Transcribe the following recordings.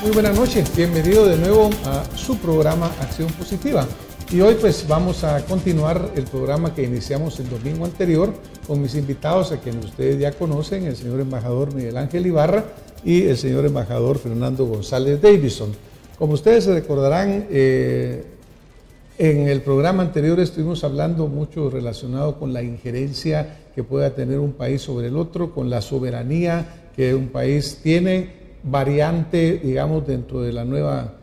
Muy buenas noches, bienvenido de nuevo a su programa Acción Positiva. Y hoy pues vamos a continuar el programa que iniciamos el domingo anterior con mis invitados a quienes ustedes ya conocen, el señor embajador Miguel Ángel Ibarra y el señor embajador Fernando González Davison. Como ustedes se recordarán, en el programa anterior estuvimos hablando mucho relacionado con la injerencia que pueda tener un país sobre el otro, con la soberanía que un país tiene, variante, digamos, dentro de la nueva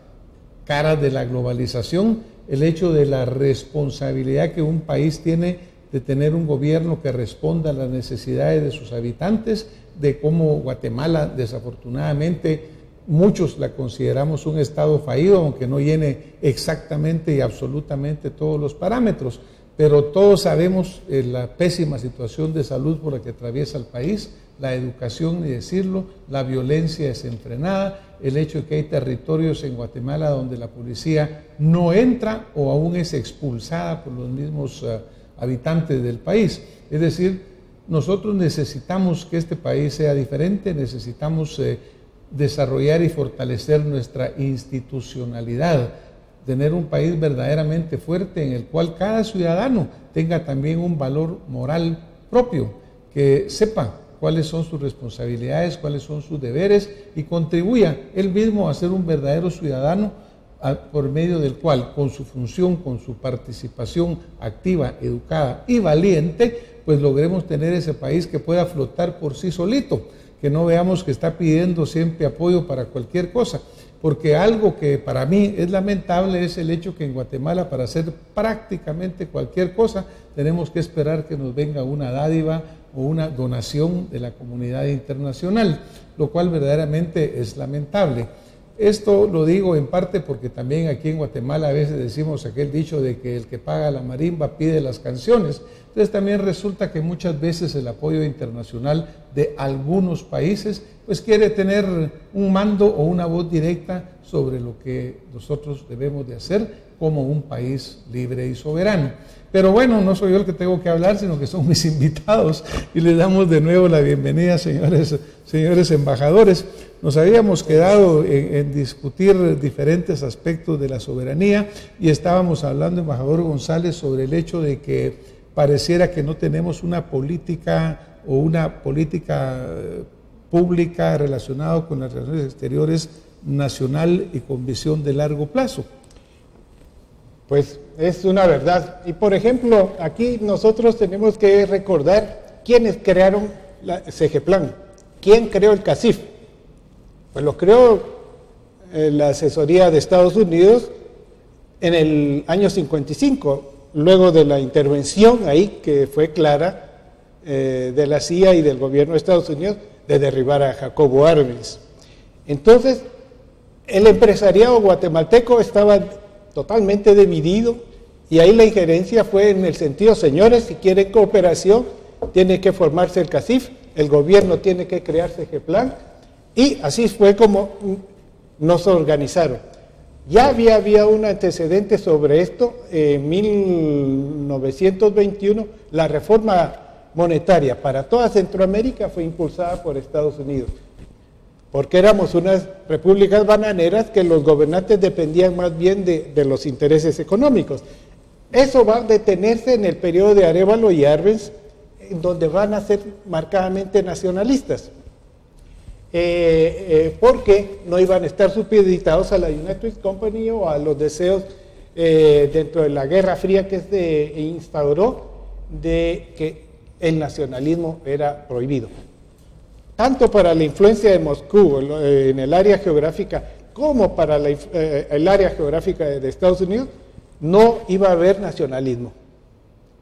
cara de la globalización, el hecho de la responsabilidad que un país tiene de tener un gobierno que responda a las necesidades de sus habitantes, de cómo Guatemala, desafortunadamente, muchos la consideramos un estado fallido, aunque no llene exactamente y absolutamente todos los parámetros, pero todos sabemos la pésima situación de salud por la que atraviesa el país, la educación, ni decirlo, la violencia desenfrenada, el hecho de que hay territorios en Guatemala donde la policía no entra o aún es expulsada por los mismos habitantes del país. Es decir, nosotros necesitamos que este país sea diferente, necesitamos desarrollar y fortalecer nuestra institucionalidad, tener un país verdaderamente fuerte en el cual cada ciudadano tenga también un valor moral propio, que sepa cuáles son sus responsabilidades, cuáles son sus deberes y contribuya él mismo a ser un verdadero ciudadano por medio del cual, con su función, con su participación activa, educada y valiente, pues logremos tener ese país que pueda flotar por sí solito, que no veamos que está pidiendo siempre apoyo para cualquier cosa, porque algo que para mí es lamentable es el hecho que en Guatemala para hacer prácticamente cualquier cosa tenemos que esperar que nos venga una dádiva o una donación de la comunidad internacional, lo cual verdaderamente es lamentable. Esto lo digo en parte porque también aquí en Guatemala a veces decimos aquel dicho de que el que paga la marimba pide las canciones. Entonces también resulta que muchas veces el apoyo internacional de algunos países pues quiere tener un mando o una voz directa sobre lo que nosotros debemos de hacer como un país libre y soberano. Pero bueno, no soy yo el que tengo que hablar, sino que son mis invitados y les damos de nuevo la bienvenida, señores embajadores. Nos habíamos quedado en discutir diferentes aspectos de la soberanía y estábamos hablando, embajador González, sobre el hecho de que pareciera que no tenemos una política o una política pública relacionada con las relaciones exteriores nacional y con visión de largo plazo. Pues es una verdad. Y por ejemplo, aquí nosotros tenemos que recordar quiénes crearon la CEGEPLAN. ¿Quién creó el CACIF? Pues lo creó la asesoría de Estados Unidos en el año 55, luego de la intervención ahí, que fue clara, de la CIA y del gobierno de Estados Unidos, de derribar a Jacobo Arbenz. Entonces, el empresariado guatemalteco estaba totalmente dividido y ahí la injerencia fue en el sentido, señores, si quieren cooperación, tiene que formarse el CACIF, el gobierno tiene que crear CEGEPLAN, y así fue como nos organizaron. Ya había un antecedente sobre esto. En 1921 la reforma monetaria para toda Centroamérica fue impulsada por Estados Unidos, porque éramos unas repúblicas bananeras que los gobernantes dependían más bien de los intereses económicos. Eso va a detenerse en el periodo de Arévalo y Arbenz, en donde van a ser marcadamente nacionalistas, porque no iban a estar supeditados a la United Fruit Company o a los deseos dentro de la Guerra Fría que se instauró de que el nacionalismo era prohibido. Tanto para la influencia de Moscú en el área geográfica como para el área geográfica de Estados Unidos, no iba a haber nacionalismo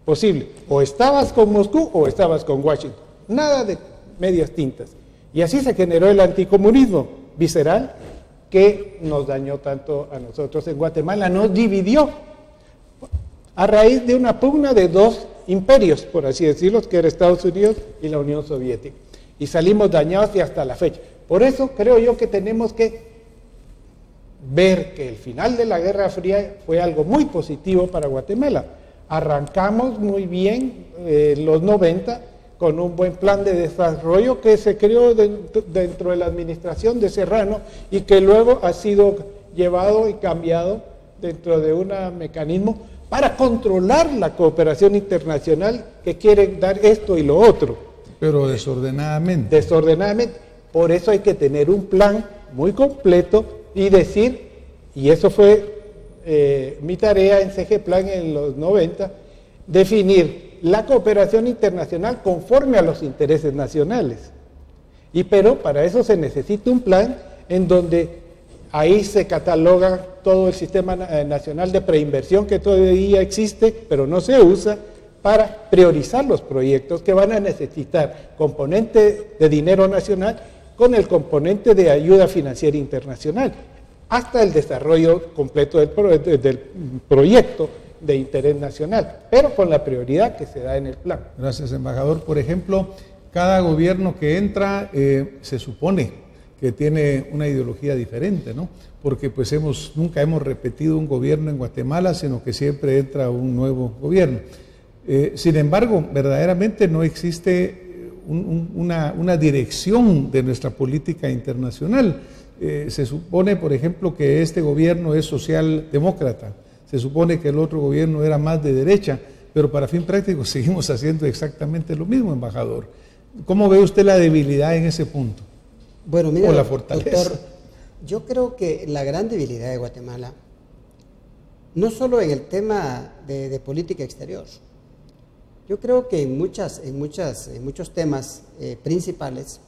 posible. O estabas con Moscú o estabas con Washington. Nada de medias tintas. Y así se generó el anticomunismo visceral que nos dañó tanto a nosotros en Guatemala, nos dividió a raíz de una pugna de dos imperios, por así decirlo, que era Estados Unidos y la Unión Soviética. Y salimos dañados y hasta la fecha. Por eso creo yo que tenemos que ver que el final de la Guerra Fría fue algo muy positivo para Guatemala. Arrancamos muy bien los 90 con un buen plan de desarrollo que se creó dentro de la administración de Serrano y que luego ha sido llevado y cambiado dentro de un mecanismo para controlar la cooperación internacional que quieren dar esto y lo otro. Pero desordenadamente. Desordenadamente. Por eso hay que tener un plan muy completo y decir, y eso fue mi tarea en CG Plan en los 90, definir la cooperación internacional conforme a los intereses nacionales. Pero para eso se necesita un plan en donde ahí se cataloga todo el sistema nacional de preinversión que todavía existe, pero no se usa, para priorizar los proyectos que van a necesitar componente de dinero nacional con el componente de ayuda financiera internacional, hasta el desarrollo completo del proyecto de interés nacional, pero con la prioridad que se da en el plan. Gracias, embajador. Por ejemplo, cada gobierno que entra se supone que tiene una ideología diferente, ¿no? Porque pues nunca hemos repetido un gobierno en Guatemala, sino que siempre entra un nuevo gobierno. Sin embargo, verdaderamente no existe una dirección de nuestra política internacional. Se supone, por ejemplo, que este gobierno es socialdemócrata, se supone que el otro gobierno era más de derecha, pero para fin práctico seguimos haciendo exactamente lo mismo, embajador. ¿Cómo ve usted la debilidad en ese punto? Bueno, mira, o la fortaleza. Doctor, yo creo que la gran debilidad de Guatemala, no solo en el tema de política exterior, yo creo que en muchos temas principales,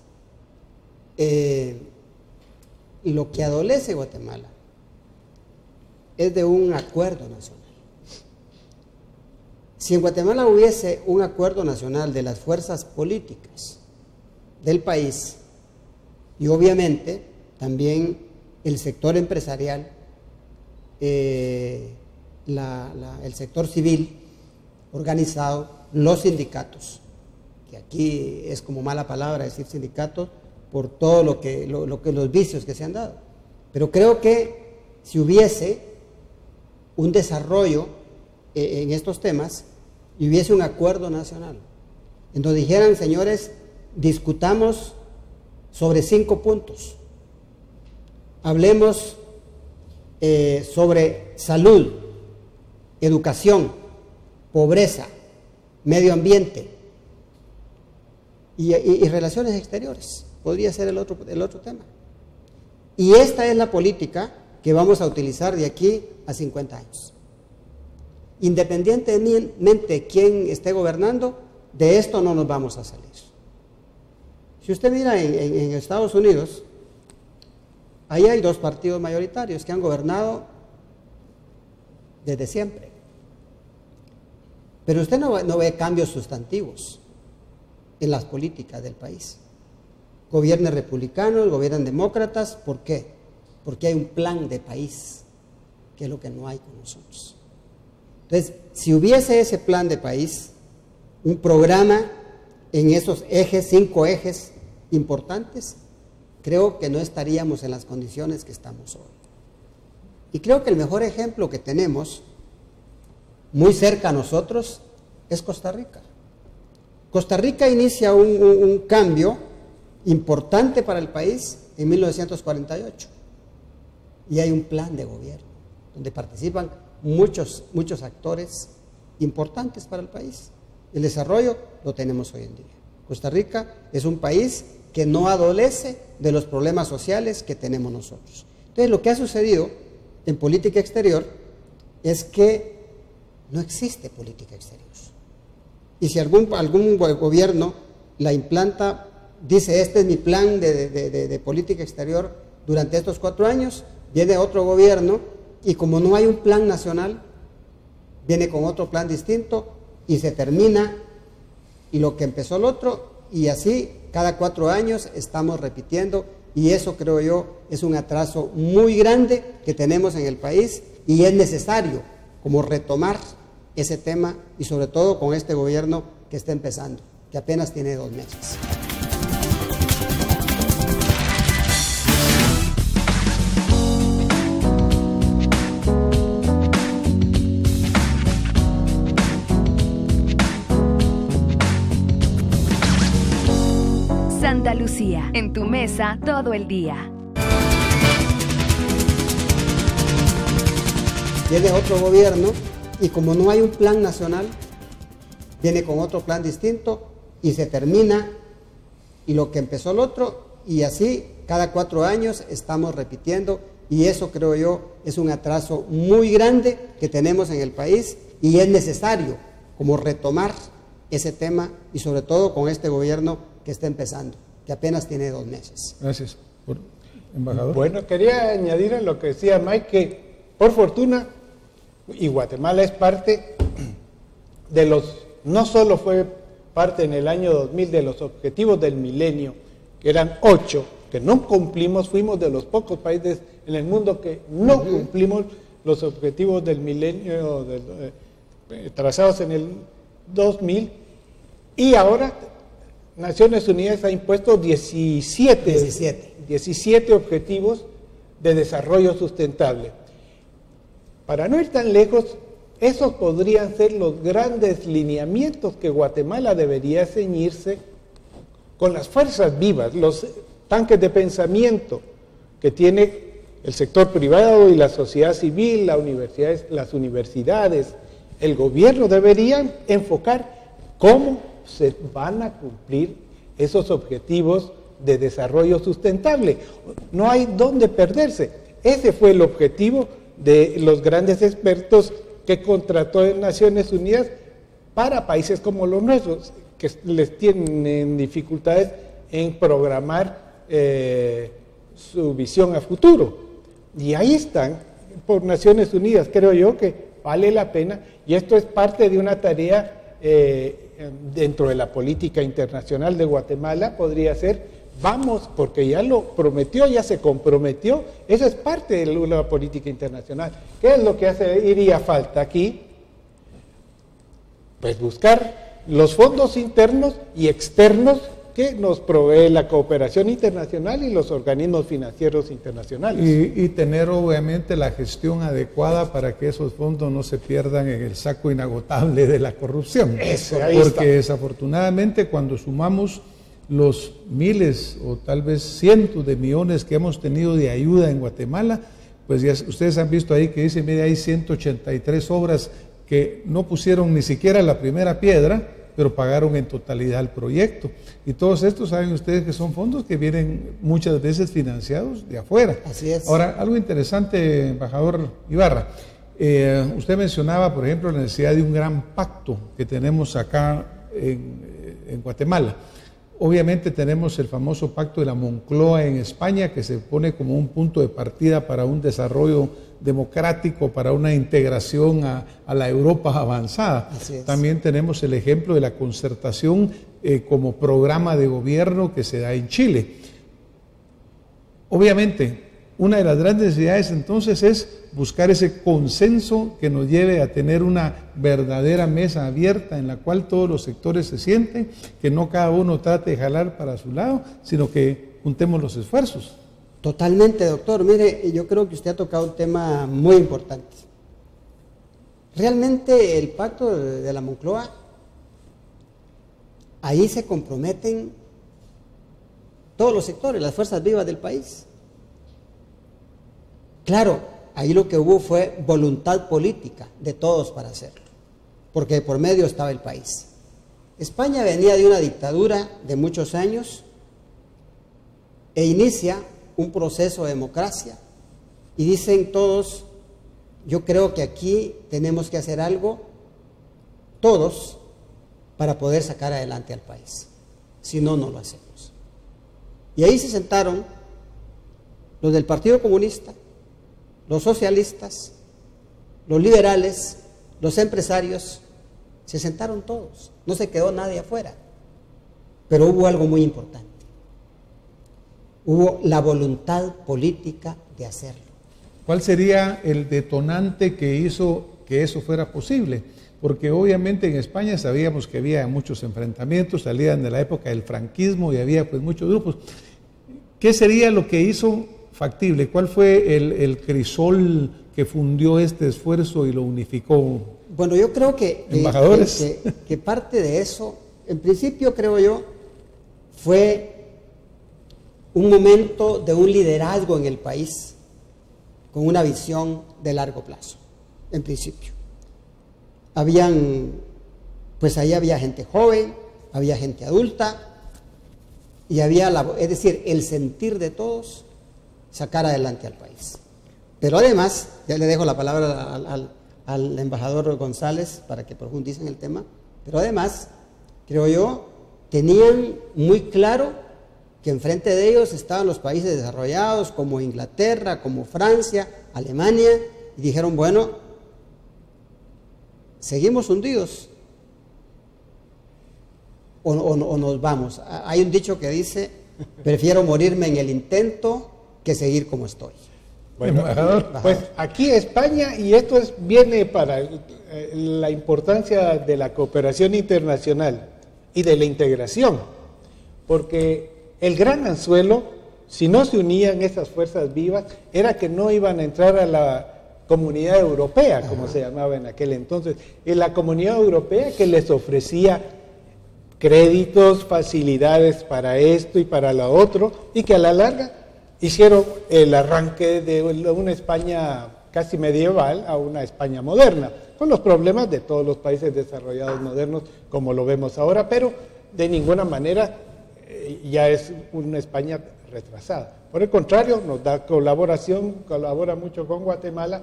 lo que adolece Guatemala es de un acuerdo nacional. Si en Guatemala hubiese un acuerdo nacional de las fuerzas políticas del país, y obviamente también el sector empresarial, el sector civil organizado, los sindicatos, que aquí es como mala palabra decir sindicatos por todo lo que los vicios que se han dado, pero creo que si hubiese un desarrollo en estos temas y hubiese un acuerdo nacional en donde dijeran, señores, discutamos sobre 5 puntos, hablemos sobre salud, educación, pobreza, medio ambiente y relaciones exteriores, podría ser el otro tema. Y esta es la política que vamos a utilizar de aquí a 50 años. Independientemente de quién esté gobernando, de esto no nos vamos a salir. Si usted mira en Estados Unidos, ahí hay 2 partidos mayoritarios que han gobernado desde siempre. Pero usted no ve cambios sustantivos en las políticas del país. Gobiernan republicanos, gobiernan demócratas. ¿Por qué? Porque hay un plan de país, que es lo que no hay con nosotros. Entonces, si hubiese ese plan de país, un programa en esos ejes, 5 ejes importantes, creo que no estaríamos en las condiciones que estamos hoy. Y creo que el mejor ejemplo que tenemos, muy cerca a nosotros, es Costa Rica. Costa Rica inicia un cambio importante para el país en 1948 y hay un plan de gobierno donde participan muchos actores importantes para el país. El desarrollo lo tenemos hoy en día. Costa Rica es un país que no adolece de los problemas sociales que tenemos nosotros. Entonces, lo que ha sucedido en política exterior es que no existe política exterior. Y si algún gobierno la implanta, dice, este es mi plan de política exterior durante estos 4 años, viene otro gobierno y como no hay un plan nacional, viene con otro plan distinto y se termina y lo que empezó el otro, y así cada 4 años estamos repitiendo, y eso creo yo es un atraso muy grande que tenemos en el país y es necesario como retomar ese tema y sobre todo con este gobierno que está empezando, que apenas tiene 2 meses. Santa Lucía, en tu mesa todo el día. Viene otro gobierno y como no hay un plan nacional, viene con otro plan distinto y se termina y lo que empezó el otro y así cada 4 años estamos repitiendo y eso creo yo es un atraso muy grande que tenemos en el país y es necesario como retomar ese tema y sobre todo con este gobierno que está empezando, que apenas tiene 2 meses. Gracias, embajador. Bueno, quería añadir a lo que decía Mike que por fortuna y Guatemala es parte de no solo fue parte en el año 2000 de los objetivos del milenio, que eran 8, que no cumplimos, fuimos de los pocos países en el mundo que no cumplimos los objetivos del milenio trazados en el 2000, y ahora Naciones Unidas ha impuesto 17 objetivos de desarrollo sustentable. Para no ir tan lejos, esos podrían ser los grandes lineamientos que Guatemala debería ceñirse con las fuerzas vivas, los tanques de pensamiento que tiene el sector privado y la sociedad civil, las universidades, el gobierno deberían enfocar cómo se van a cumplir esos objetivos de desarrollo sustentable. No hay dónde perderse. Ese fue el objetivo de los grandes expertos que contrató en Naciones Unidas para países como los nuestros, que les tienen dificultades en programar su visión a futuro. Y ahí están, por Naciones Unidas, creo yo que vale la pena, y esto es parte de una tarea dentro de la política internacional de Guatemala, podría ser, vamos, porque ya lo prometió, ya se comprometió, eso es parte de la política internacional. ¿Qué es lo que iría falta aquí? Pues buscar los fondos internos y externos que nos provee la cooperación internacional y los organismos financieros internacionales. Y tener obviamente la gestión adecuada para que esos fondos no se pierdan en el saco inagotable de la corrupción. Porque desafortunadamente cuando sumamos los miles o tal vez cientos de millones que hemos tenido de ayuda en Guatemala, pues ya ustedes han visto ahí que dice, mire, hay 183 obras que no pusieron ni siquiera la primera piedra, pero pagaron en totalidad el proyecto. Y todos estos saben ustedes que son fondos que vienen muchas veces financiados de afuera. Así es. Ahora, algo interesante, embajador Ibarra, usted mencionaba, por ejemplo, la necesidad de un gran pacto que tenemos acá en Guatemala. Obviamente tenemos el famoso pacto de la Moncloa en España, que se pone como un punto de partida para un desarrollo democrático, para una integración a la Europa avanzada. También tenemos el ejemplo de la concertación como programa de gobierno que se da en Chile. Obviamente, una de las grandes necesidades entonces es buscar ese consenso que nos lleve a tener una verdadera mesa abierta en la cual todos los sectores se sienten, que no cada uno trate de jalar para su lado, sino que juntemos los esfuerzos. Totalmente, doctor. Mire, yo creo que usted ha tocado un tema muy importante. Realmente el pacto de la Moncloa, ahí se comprometen todos los sectores, las fuerzas vivas del país. Claro, ahí lo que hubo fue voluntad política de todos para hacerlo, porque por medio estaba el país. España venía de una dictadura de muchos años e inicia un proceso de democracia y dicen todos, yo creo que aquí tenemos que hacer algo todos para poder sacar adelante al país, si no, no lo hacemos. Y ahí se sentaron los del Partido Comunista, los socialistas, los liberales, los empresarios, se sentaron todos, no se quedó nadie afuera, pero hubo algo muy importante. Hubo la voluntad política de hacerlo. ¿Cuál sería el detonante que hizo que eso fuera posible? Porque obviamente en España sabíamos que había muchos enfrentamientos, salían de la época del franquismo y había pues muchos grupos. ¿Qué sería lo que hizo factible? ¿Cuál fue el crisol que fundió este esfuerzo y lo unificó? Bueno, yo creo que parte de eso, en principio creo yo, fue un momento de un liderazgo en el país con una visión de largo plazo, en principio. Pues ahí había gente joven, había gente adulta, y había, es decir, el sentir de todos sacar adelante al país. Pero además, ya le dejo la palabra al embajador González para que profundice en el tema, pero además, creo yo, tenían muy claro que enfrente de ellos estaban los países desarrollados como Inglaterra, como Francia, Alemania, y dijeron, bueno, seguimos hundidos o nos vamos. Hay un dicho que dice, prefiero morirme en el intento que seguir como estoy. Bueno, pues aquí España, y esto viene para la importancia de la cooperación internacional y de la integración, porque el gran anzuelo, si no se unían esas fuerzas vivas, era que no iban a entrar a la Comunidad Europea, como se llamaba en aquel entonces, y la Comunidad Europea que les ofrecía créditos, facilidades para esto y para lo otro, y que a la larga hicieron el arranque de una España casi medieval a una España moderna, con los problemas de todos los países desarrollados modernos, como lo vemos ahora, pero de ninguna manera ya es una España retrasada. Por el contrario, nos da colaboración, colabora mucho con Guatemala,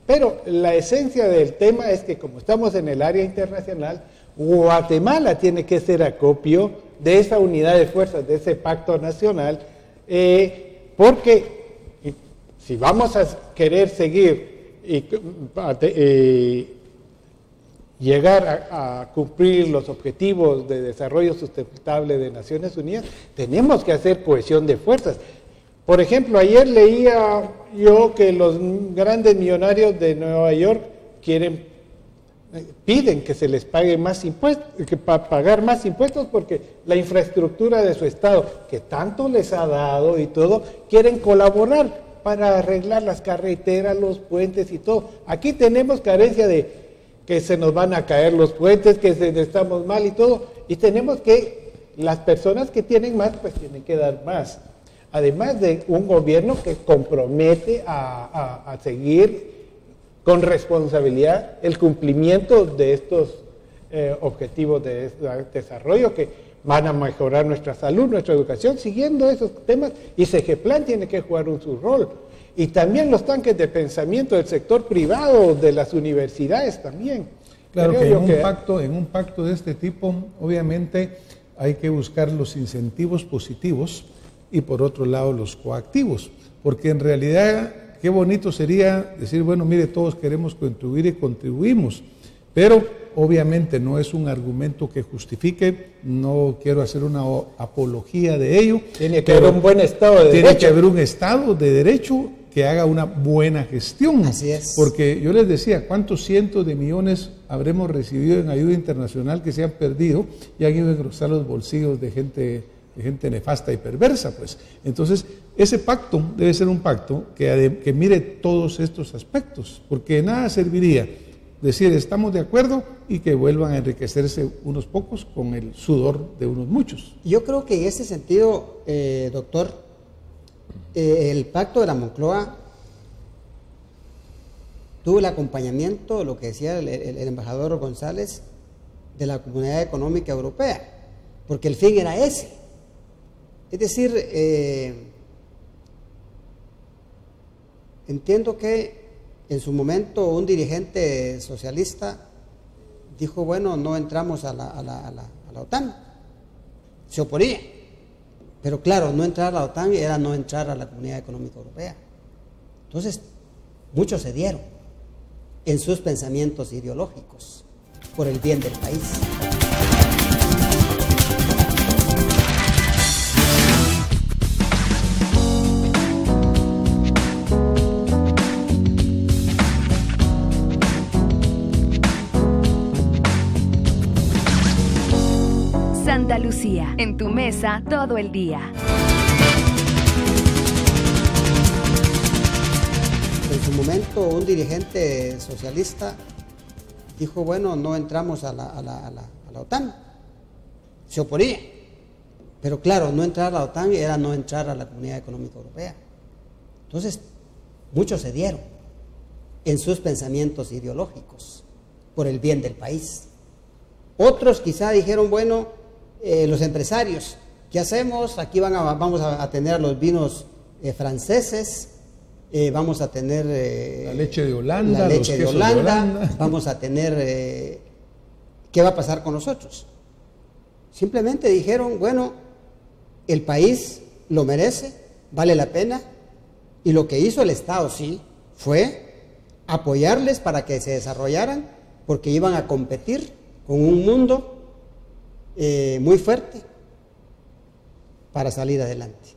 pero la esencia del tema es que como estamos en el área internacional, Guatemala tiene que ser acopio de esa unidad de fuerzas, de ese pacto nacional, porque si vamos a querer seguir y llegar a cumplir los objetivos de desarrollo sustentable de Naciones Unidas, tenemos que hacer cohesión de fuerzas. Por ejemplo, ayer leía yo que los grandes millonarios de Nueva York piden que se les pague más impuestos, pagar más impuestos porque la infraestructura de su estado, que tanto les ha dado y todo, quieren colaborar para arreglar las carreteras, los puentes y todo. Aquí tenemos carencia de que se nos van a caer los puentes, que estamos mal y todo, y tenemos que, las personas que tienen más, pues tienen que dar más. Además de un gobierno que compromete a seguir con responsabilidad el cumplimiento de estos objetivos de desarrollo que van a mejorar nuestra salud, nuestra educación, siguiendo esos temas, y CEGEPLAN tiene que jugar su rol. Y también los tanques de pensamiento del sector privado, de las universidades también. Claro que en un pacto de este tipo, obviamente, hay que buscar los incentivos positivos y por otro lado los coactivos, porque en realidad qué bonito sería decir, bueno, mire, todos queremos contribuir y contribuimos, pero obviamente no es un argumento que justifique, no quiero hacer una apología de ello. Tiene que haber un buen Estado de Derecho. Tiene que haber un Estado de Derecho que haga una buena gestión. Así es. Porque yo les decía, ¿cuántos cientos de millones habremos recibido en ayuda internacional que se han perdido y han ido a engrosar los bolsillos de gente nefasta y perversa? Pues entonces ese pacto debe ser un pacto que mire todos estos aspectos, porque nada serviría decir estamos de acuerdo y que vuelvan a enriquecerse unos pocos con el sudor de unos muchos. Yo creo que en ese sentido, doctor, el pacto de la Moncloa tuvo el acompañamiento, lo que decía el embajador González, de la Comunidad Económica Europea, porque el fin era ese. Es decir, entiendo que en su momento un dirigente socialista dijo, bueno, no entramos a la OTAN, se oponía, pero claro, no entrar a la OTAN era no entrar a la Comunidad Económica Europea. Entonces, muchos cedieron en sus pensamientos ideológicos por el bien del país. Santa Lucía, en tu mesa todo el día. En su momento un dirigente socialista dijo, bueno, no entramos a la OTAN, se oponía, Pero claro, no entrar a la OTAN era no entrar a la Comunidad Económica Europea. Entonces, muchos cedieron en sus pensamientos ideológicos por el bien del país. Otros quizá dijeron, bueno, los empresarios, ¿qué hacemos? Aquí vamos a tener los vinos franceses, vamos a tener la leche de Holanda, la leche los de quesos Holanda, vamos a tener, ¿qué va a pasar con nosotros? Simplemente dijeron, bueno, el país lo merece, vale la pena, y lo que hizo el Estado, sí, fue apoyarles para que se desarrollaran, porque iban a competir con un mundo muy fuerte para salir adelante.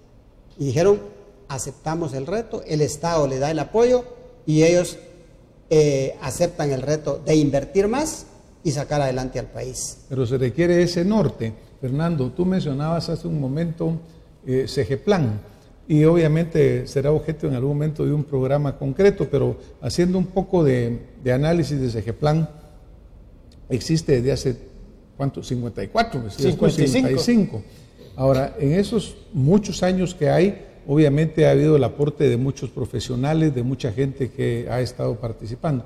Y dijeron, aceptamos el reto, el Estado le da el apoyo y ellos aceptan el reto de invertir más y sacar adelante al país. Pero se requiere ese norte. Fernando, tú mencionabas hace un momento CEGEPLAN, y obviamente será objeto en algún momento de un programa concreto, pero haciendo un poco de análisis de CEGEPLAN, existe desde hace, ¿cuánto? 54, 55. Ahora, en esos muchos años que hay, obviamente ha habido el aporte de muchos profesionales, de mucha gente que ha estado participando.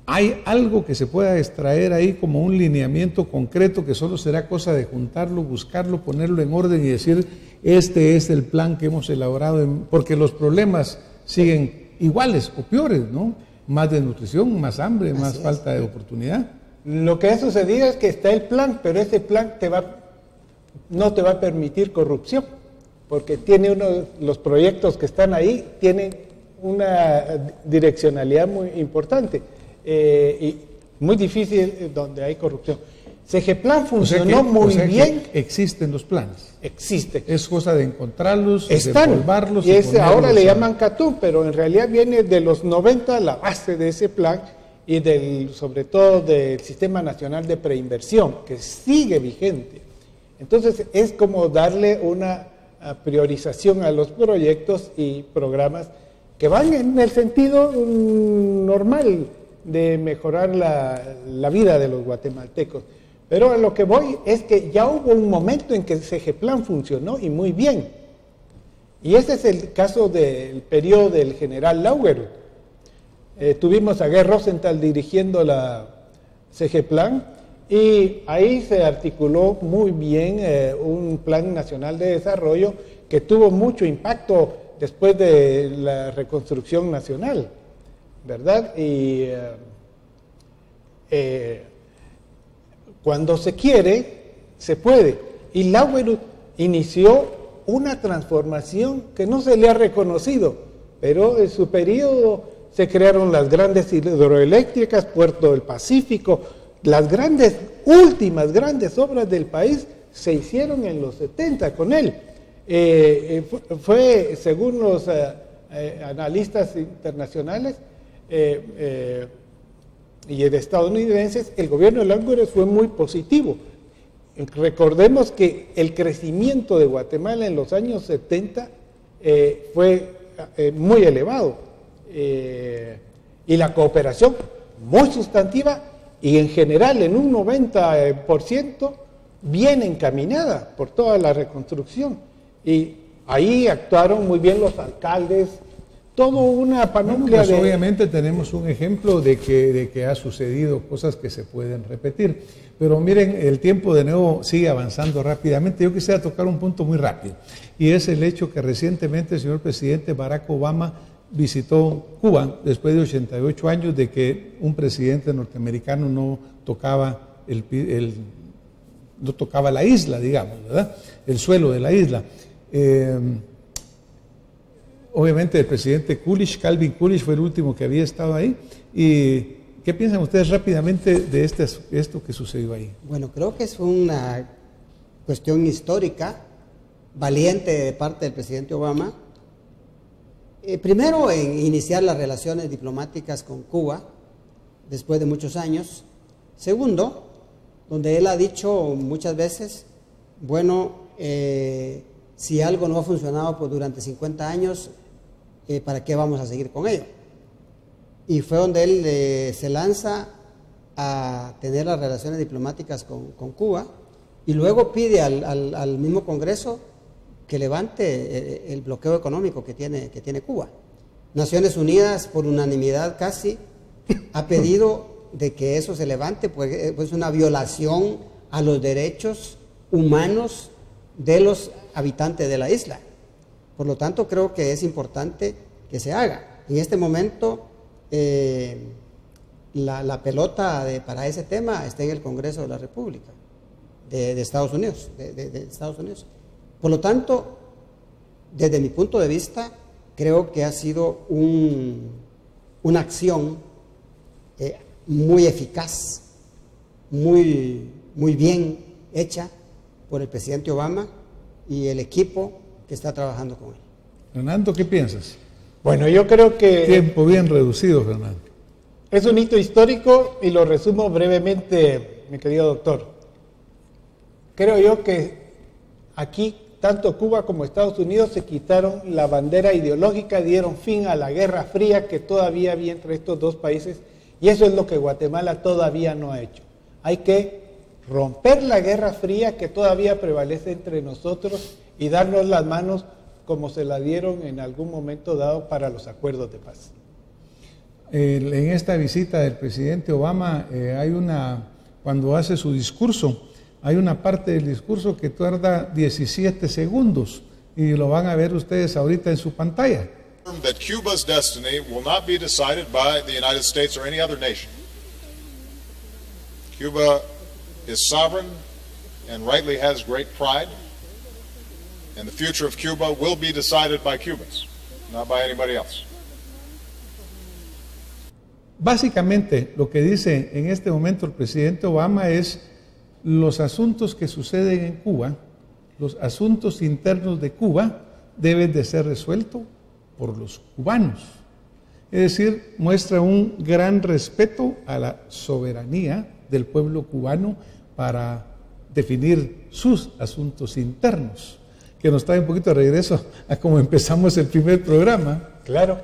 ¿Hay algo que se pueda extraer ahí como un lineamiento concreto que solo será cosa de juntarlo, buscarlo, ponerlo en orden y decir, este es el plan que hemos elaborado? Porque los problemas siguen iguales o peores, ¿no? Más desnutrición, más hambre, más falta de oportunidad. Lo que ha sucedido es que está el plan, pero ese plan no te va a permitir corrupción, porque los proyectos que están ahí tienen una direccionalidad muy importante. Y muy difícil donde hay corrupción. CEGEPLAN funcionó muy bien. Existen los planes. Existe. Es cosa de encontrarlos, están, de empolvarlos. Y ahora le llaman CATU, pero en realidad viene de los 90 la base de ese plan y sobre todo del Sistema Nacional de Preinversión, que sigue vigente. Entonces es como darle una priorización a los proyectos y programas que van en el sentido normal de mejorar la vida de los guatemaltecos. Pero a lo que voy es que ya hubo un momento en que el CEGEPLAN funcionó y muy bien. Y ese es el caso del periodo del general Laugerud. Tuvimos a Guy Rosenthal dirigiendo la CEGEPLAN y ahí se articuló muy bien un plan nacional de desarrollo que tuvo mucho impacto después de la reconstrucción nacional, ¿verdad? Y cuando se quiere, se puede. Y Laugerud inició una transformación que no se le ha reconocido, pero en su periodo se crearon las grandes hidroeléctricas, Puerto del Pacífico, las últimas grandes obras del país se hicieron en los 70 con él. Fue, según los analistas internacionales, y de estadounidenses, el gobierno de Laugerud fue muy positivo. Recordemos que el crecimiento de Guatemala en los años 70 fue muy elevado y la cooperación muy sustantiva y en general en un 90% bien encaminada por toda la reconstrucción, y ahí actuaron muy bien los alcaldes. Todo una panoplia pues obviamente tenemos un ejemplo de que ha sucedido cosas que se pueden repetir. Pero miren, el tiempo de nuevo sigue avanzando rápidamente. Yo quisiera tocar un punto muy rápido, y es el hecho que recientemente el señor presidente Barack Obama visitó Cuba después de 88 años de que un presidente norteamericano no tocaba no tocaba la isla, digamos, ¿verdad? El suelo de la isla. Obviamente el presidente Calvin Coolidge fue el último que había estado ahí. ¿Y qué piensan ustedes rápidamente de esto que sucedió ahí? Bueno, creo que es una cuestión histórica, valiente de parte del presidente Obama. Primero, en iniciar las relaciones diplomáticas con Cuba, después de muchos años. Segundo, donde él ha dicho muchas veces, bueno, si algo no ha funcionado durante 50 años, ¿para qué vamos a seguir con ello? Y fue donde él se lanza a tener las relaciones diplomáticas con Cuba, y luego pide al mismo Congreso que levante el bloqueo económico que tiene Cuba. Naciones Unidas, por unanimidad casi, ha pedido de que eso se levante, pues es una violación a los derechos humanos de los habitantes de la isla. Por lo tanto, creo que es importante que se haga. En este momento, la pelota para ese tema está en el Congreso de la República de Estados Unidos, de Estados Unidos. Por lo tanto, desde mi punto de vista, creo que ha sido una acción muy eficaz, muy bien hecha por el presidente Obama y el equipo que está trabajando con él. Fernando, ¿qué piensas? Bueno, yo creo que... Tiempo bien reducido, Fernando. Es un hito histórico y lo resumo brevemente, mi querido doctor. Creo yo que aquí, tanto Cuba como Estados Unidos se quitaron la bandera ideológica, dieron fin a la Guerra Fría que todavía había entre estos dos países, y eso es lo que Guatemala todavía no ha hecho. Hay que romper la Guerra Fría que todavía prevalece entre nosotros y darnos las manos como se la dieron en algún momento dado para los acuerdos de paz. En esta visita del presidente Obama, cuando hace su discurso, hay una parte del discurso que tarda 17 segundos y lo van a ver ustedes ahorita en su pantalla. That Cuba's destiny will not be decided by the United States or any other nation. Cuba is sovereign and rightly has great pride, and the future of Cuba will be decided by Cubans, not by anybody else. Básicamente, lo que dice en este momento el presidente Obama es: los asuntos que suceden en Cuba, los asuntos internos de Cuba, deben de ser resueltos por los cubanos. Es decir, muestra un gran respeto a la soberanía del pueblo cubano para definir sus asuntos internos, que nos trae un poquito de regreso a cómo empezamos el primer programa. Claro,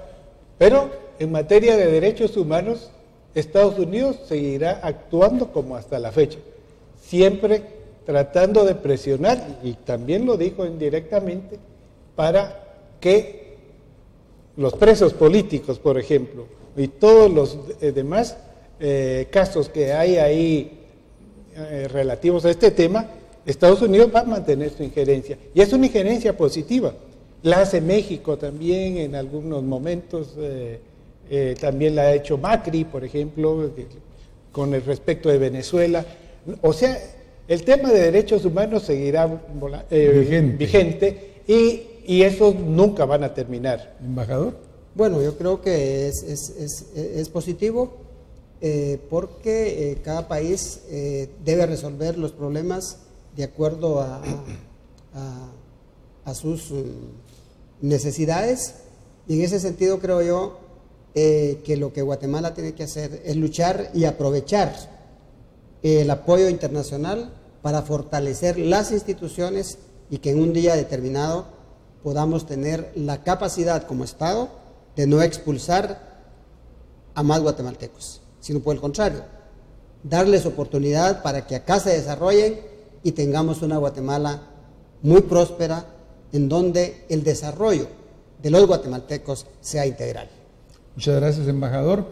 pero en materia de derechos humanos, Estados Unidos seguirá actuando como hasta la fecha, siempre tratando de presionar, y también lo dijo indirectamente, para que los presos políticos, por ejemplo, y todos los demás casos que hay ahí relativos a este tema, Estados Unidos va a mantener su injerencia, y es una injerencia positiva. La hace México también en algunos momentos, también la ha hecho Macri, por ejemplo, con el respecto de Venezuela. O sea, el tema de derechos humanos seguirá vigente y esos nunca van a terminar. Embajador. Bueno, yo creo que es positivo porque cada país debe resolver los problemas de acuerdo a sus necesidades, y en ese sentido creo yo que lo que Guatemala tiene que hacer es luchar y aprovechar el apoyo internacional para fortalecer las instituciones y que en un día determinado podamos tener la capacidad como Estado de no expulsar a más guatemaltecos, sino por el contrario, darles oportunidad para que acá se desarrollen y tengamos una Guatemala muy próspera en donde el desarrollo de los guatemaltecos sea integral. Muchas gracias, embajador.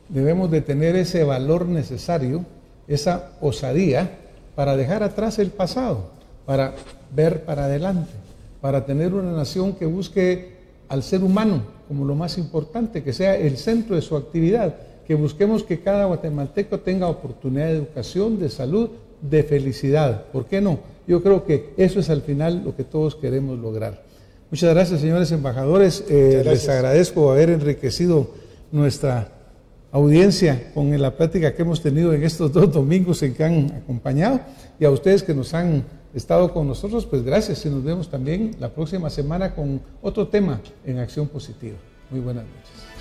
Debemos de tener ese valor necesario, esa osadía, para dejar atrás el pasado, para ver para adelante, para tener una nación que busque al ser humano como lo más importante, que sea el centro de su actividad, que busquemos que cada guatemalteco tenga oportunidad de educación, de salud, de felicidad. ¿Por qué no? Yo creo que eso es al final lo que todos queremos lograr. Muchas gracias, señores embajadores. Les agradezco haber enriquecido nuestra audiencia con la plática que hemos tenido en estos 2 domingos en que han acompañado, y a ustedes que nos han estado con nosotros, pues gracias, y nos vemos también la próxima semana con otro tema en Acción Positiva. Muy buenas noches.